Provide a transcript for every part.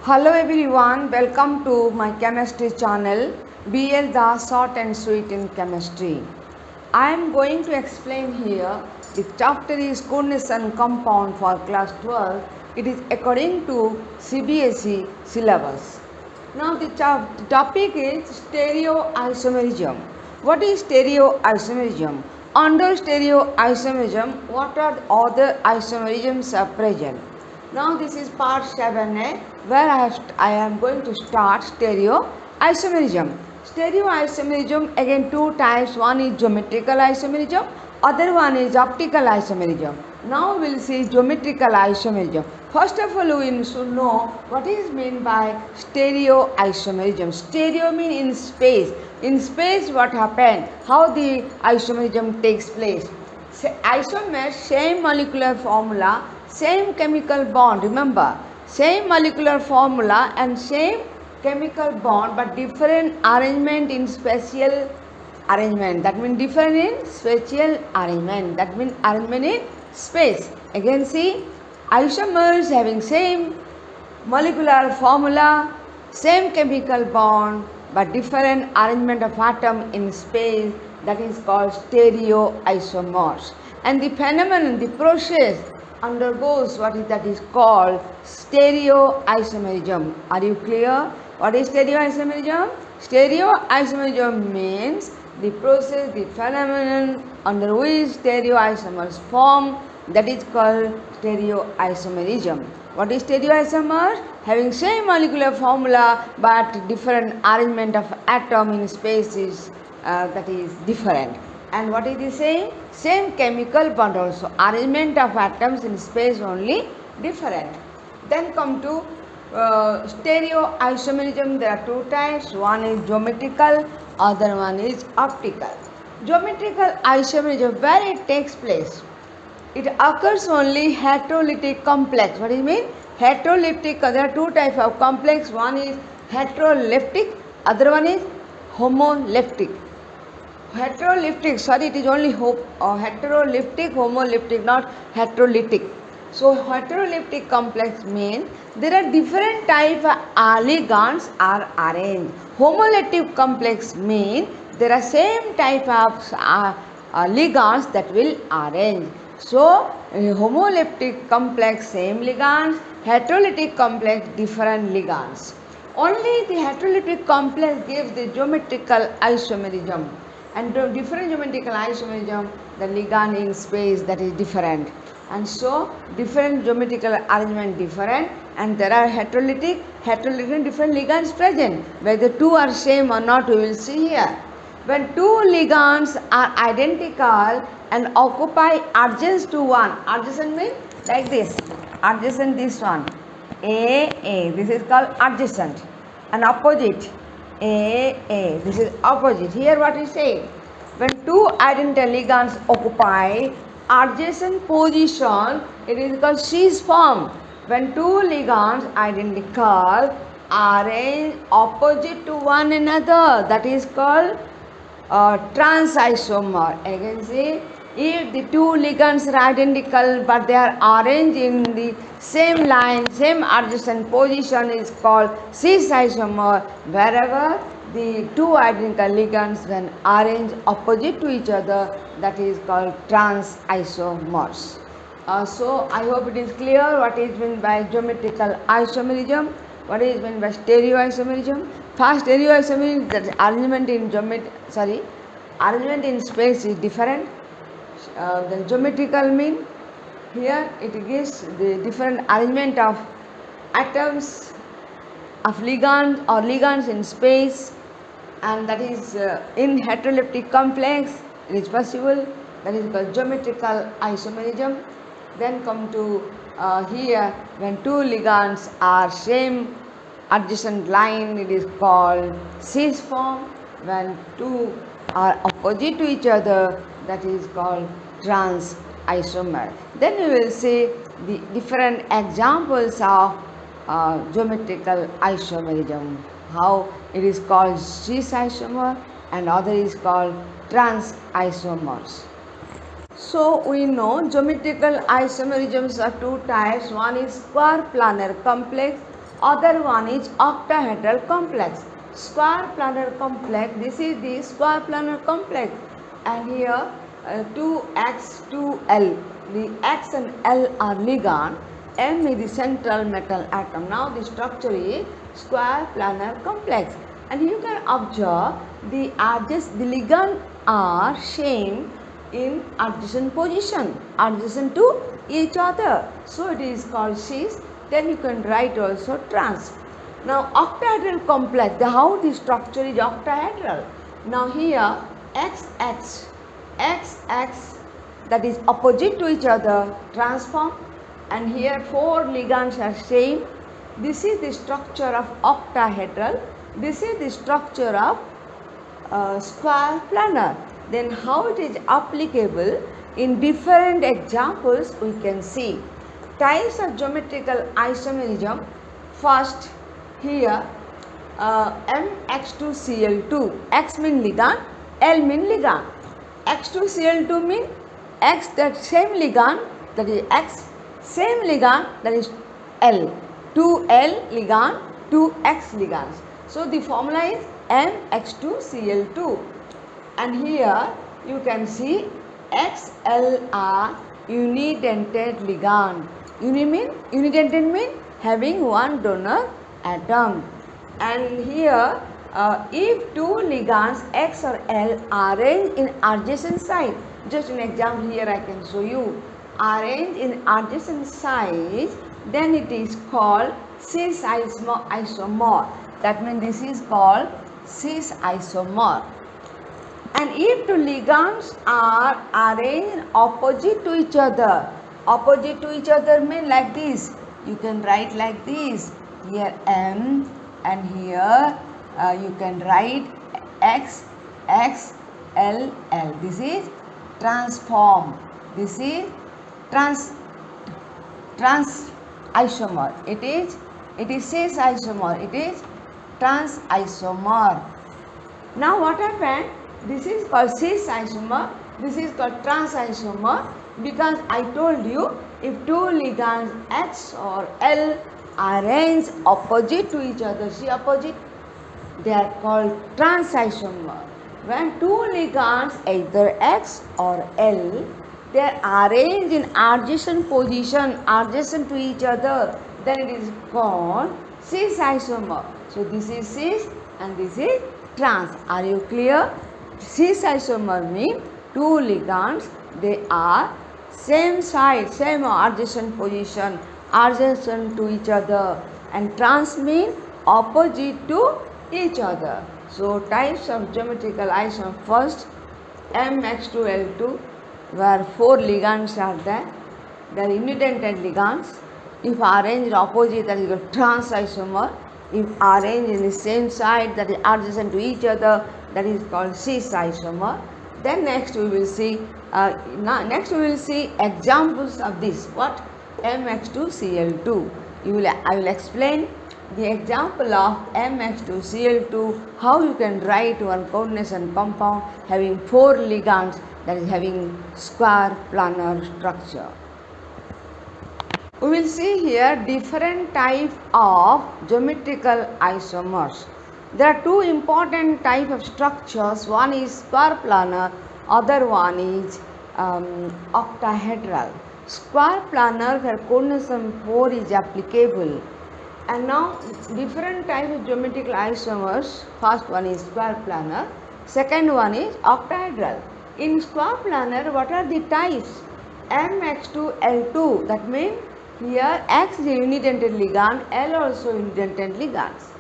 Hello everyone, welcome to my chemistry channel B.L.DASH short and sweet in chemistry. I am going to explain here the chapter is coordination compound for class 12. It is according to CBSE syllabus. Now the topic is stereoisomerism. What is stereoisomerism? Under stereoisomerism, what are the other isomerisms are present? Now this is part 7a where I am going to start stereoisomerism. Stereoisomerism again two types. One is geometrical isomerism, other one is optical isomerism. Now we will see geometrical isomerism. First of all, we should know what is meant by stereoisomerism. Stereo means in space. In space what happened? How the isomerism takes place? Isomers, same molecular formula, same chemical bond. Remember, same molecular formula and same chemical bond but different arrangement in spatial arrangement. That means different in spatial arrangement. That means arrangement in space. Again see, isomers having same molecular formula, same chemical bond but different arrangement of atom in space, that is called stereoisomers. And the phenomenon, the process undergoes what is that is called stereoisomerism. Are you clear? What is stereoisomerism? Stereoisomerism means the process, the phenomenon under which stereoisomers form, that is called stereoisomerism. What is stereoisomer? Having same molecular formula but different arrangement of atom in space is that is different. And what is the same? Same chemical bond also. Arrangement of atoms in space only different. Then come to stereoisomerism. There are two types. One is geometrical, other one is optical. Geometrical isomerism, where it takes place? It occurs only heterolytic complex. What do you mean? Heterolytic. There are two types of complex. One is heteroleptic, other one is homoleptic. Heteroleptic, sorry, it is only heteroleptic, homoleptic, not heterolytic. So heteroleptic complex means there are different type of ligands are arranged. Homoleptic complex means there are same type of ligands that will arrange. So homoleptic complex same ligands, heterolytic complex different ligands. Only the heterolytic complex gives the geometrical isomerism. And different geometrical isomerism, the ligand in space that is different. And so different geometrical arrangement different, and there are heterolytic different ligands present. Whether two are same or not, we will see here. When two ligands are identical and occupy adjacent to one, adjacent means like this, adjacent this one, A, this is called adjacent, and opposite, A, this is opposite. Here what we say, when two identical ligands occupy adjacent position, it is called cis form. When two ligands identical arrange opposite to one another, that is called trans isomer. Again see, if the two ligands are identical but they are arranged in the same line, same adjacent position, is called cis isomer. Wherever the two identical ligands when arranged opposite to each other, that is called trans isomers. So I hope it is clear what is meant by geometrical isomerism, what is meant by stereoisomerism. First, stereoisomerism, that arrangement in arrangement in space is different. The geometrical mean here it gives the different arrangement of atoms of ligands or ligands in space, and that is in heteroleptic complex it is possible, that is called geometrical isomerism. Then come to here, when two ligands are same adjacent line, it is called cis form. When two are opposite to each other, that is called trans isomer. Then we will see the different examples of geometrical isomerism, how it is called cis isomer and other is called trans isomers. So we know geometrical isomerisms are two types. One is square planar complex Other one is octahedral complex. Square planar complex, this is the square planar complex. And here 2x, 2L, the X and L are ligand, M is the central metal atom. Now the structure is square planar complex. And you can observe the ligand are same in adjacent position, adjacent to each other. So it is called cis. Then you can write also trans. Now octahedral complex, how the structure is octahedral. Now here XX, that is opposite to each other, transform, and here 4 ligands are same. This is the structure of octahedral. This is the structure of square planar. Then how it is applicable in different examples we can see. Types of geometrical isomerism. First here MX2Cl2, X mean ligand, L mean ligand. X2Cl2 mean X, that same ligand, that is X, same ligand, that is L. 2L ligand, 2X ligands. So the formula is MX2Cl2. And here you can see XL are unidentate ligand. Unidentate mean having one donor atom. And here if 2 ligands X or L arranged in adjacent side, just an example here I can show you, arranged in adjacent sides, then it is called Sis Isomorph. That means this is called Sis Isomorph. And if 2 ligands are arranged opposite to each other mean like this, you can write like this, here M, and here you can write X, L. This is transform, this is trans isomer, it is cis isomer, it is trans isomer. Now what happened? This is called cis isomer, this is called trans isomer, because I told you if 2 ligands X or L arranged opposite to each other, see opposite, they are called trans isomer. When 2 ligands either X or L, they are arranged in adjacent position, adjacent to each other, then it is called cis isomer. So this is cis and this is trans. Are you clear? Cis isomer means 2 ligands, they are same side, same adjacent position, adjacent to each other, and trans means opposite to each other. So types of geometrical isomer. First MX2L2, where 4 ligands are there, they are unidentate ligands. If arranged opposite, that is called trans isomer. If arranged in the same side, that is adjacent to each other, that is called cis isomer. Then next we will see examples of this. What? MX2Cl2. I will explain the example of MX2Cl2, how you can write one coordination compound having 4 ligands, that is having square planar structure. We will see here different types of geometrical isomers. There are 2 important types of structures. One is square planar, other one is octahedral. Square planar where coordination 4 is applicable. And now different types of geometrical isomers. First one is square planar, second one is octahedral. In square planar, what are the types? MX2L2, that means here X is a unidentate ligand, L also unidentate ligands.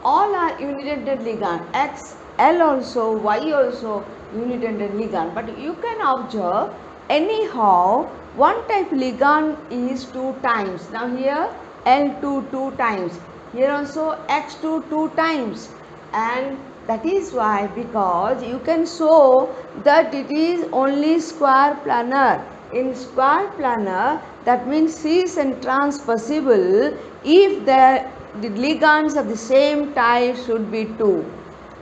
All are unidentate ligand, X, L also, Y also unidentate ligand. But you can observe anyhow one type ligand is 2 times. Now here L2 2 times, here also X2 2 times, and that is why, because you can show that it is only square planar. In square planar, that means cis and trans possible if the ligands of the same type should be 2.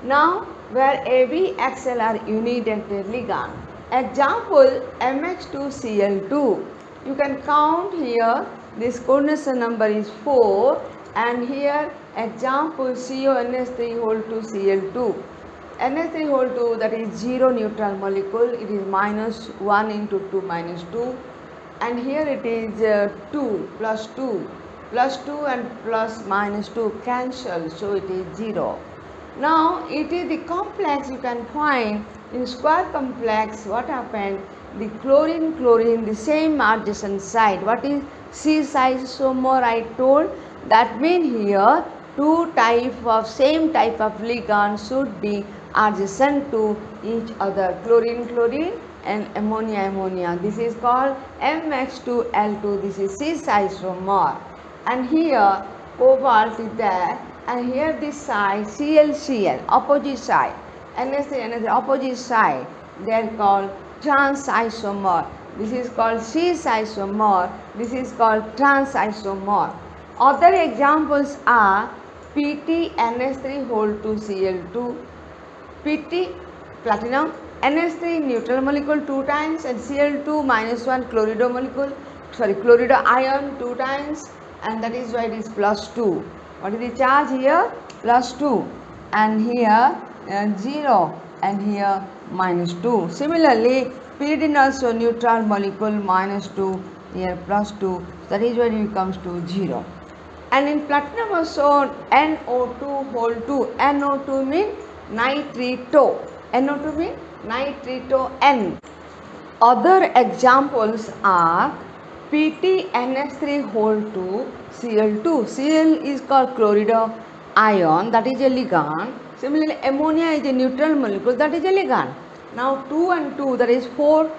Now where AB, XL are unidentate ligand. Example MX2Cl2. You can count here, this coordination number is 4, And here example CONS3 whole 2 Cl2. NS3 whole 2, that is 0 neutral molecule, it is minus 1 into 2 minus 2, and here it is 2 plus 2 and plus minus 2 cancel, so it is 0. Now it is the complex you can find in square complex. What happened? The chlorine the same adjacent side. What is Sis Isomorph? I told that mean here two same type of ligand should be adjacent to each other, chlorine and ammonia. This is called MX2L2. This is Sis Isomorph. And here cobalt is there, and here this side Cl opposite side, NS3 opposite side, they are called trans isomorph. This is called Sis Isomorph. This is called trans isomorph. Other examples are PT NS3 whole 2 Cl2, PT platinum, NS3 neutral molecule 2 times, and Cl2 minus 1 chlorido ion 2 times, and that is why it is plus 2. What is the charge here? Plus 2, and here 0, and here minus 2. Similarly, pyridine also neutral molecule minus 2, here plus 2, that is why it comes to 0. And in platinum also NO2 whole 2, NO2 means nitrito, NO2 means nitrito N. Other examples are PTNS3 whole 2 Cl2. Cl is called chlorido ion, that is a ligand. Similarly, ammonia is a neutral molecule, that is a ligand. Now 2 and 2, that is 4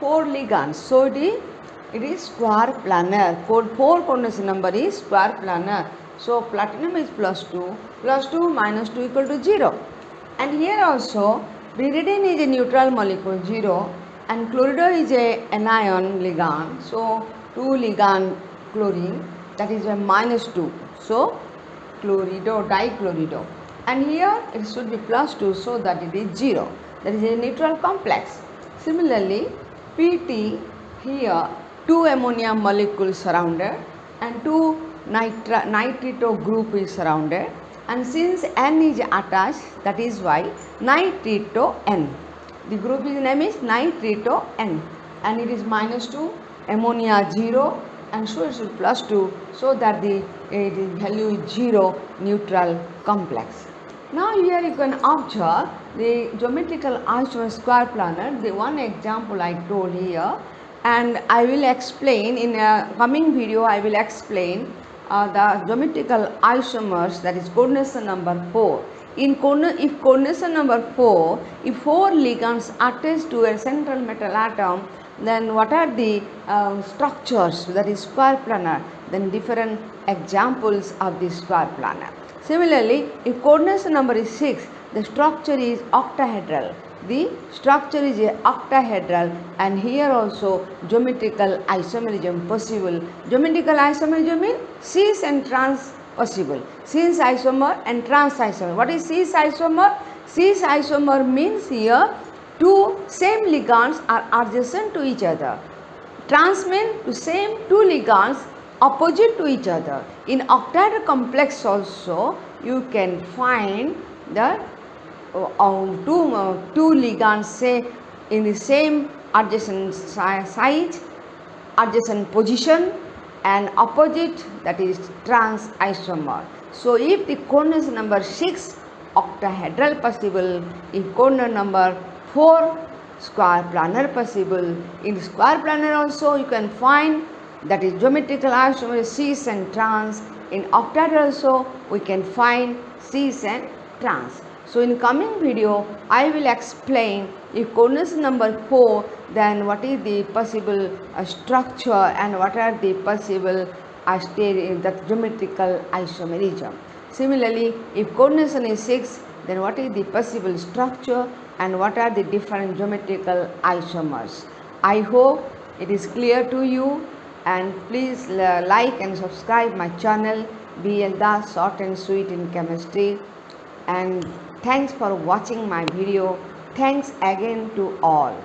ligands. So it is square planar. 4 coordination number is square planar. So platinum is plus 2 minus 2 equal to 0. And here also pyridine is a neutral molecule 0, and chlorido is a anion ligand. So 2 ligand chlorine, that is a minus 2. So dichlorido. And here it should be plus 2, so that it is 0. That is a neutral complex. Similarly, PT here 2 ammonia molecules surrounded and 2 nitrito group is surrounded, and since N is attached, that is why nitrito N. The group name is nitrito N, and it is minus 2, ammonia 0, and so it should plus 2, so that the value is 0, neutral complex. Now here you can observe the geometrical isomer square planar. The one example I told here, and I will explain in a coming video. I will explain the geometrical isomers, that is coordination number 4. If coordination number 4, if 4 ligands attached to a central metal atom, then what are the structures, that is square planar, then different examples of the square planar. Similarly, if coordination number is 6, the structure is octahedral. The structure is a octahedral, and here also geometrical isomerism possible. Geometrical isomerism means cis and trans possible. Cis isomer and trans isomer. What is cis isomer? Cis isomer means here two same ligands are adjacent to each other. Trans means the same two ligands opposite to each other. In octahedral complex also you can find the two ligands say in the same adjacent site, adjacent position, and opposite, that is trans isomer. So if the coordinate number 6 octahedral possible, if coordinate number 4 square planar possible. In square planar also you can find, that is geometrical isomer cis and trans. In octahedral also we can find cis and trans. So in coming video I will explain if coordinate number 4, then what is the possible structure and what are the possible that geometrical isomerism. Similarly, if coordination is 6, then what is the possible structure and what are the different geometrical isomers. I hope it is clear to you, and please like and subscribe my channel B.L.DASH short and sweet in chemistry, and thanks for watching my video. Thanks again to all.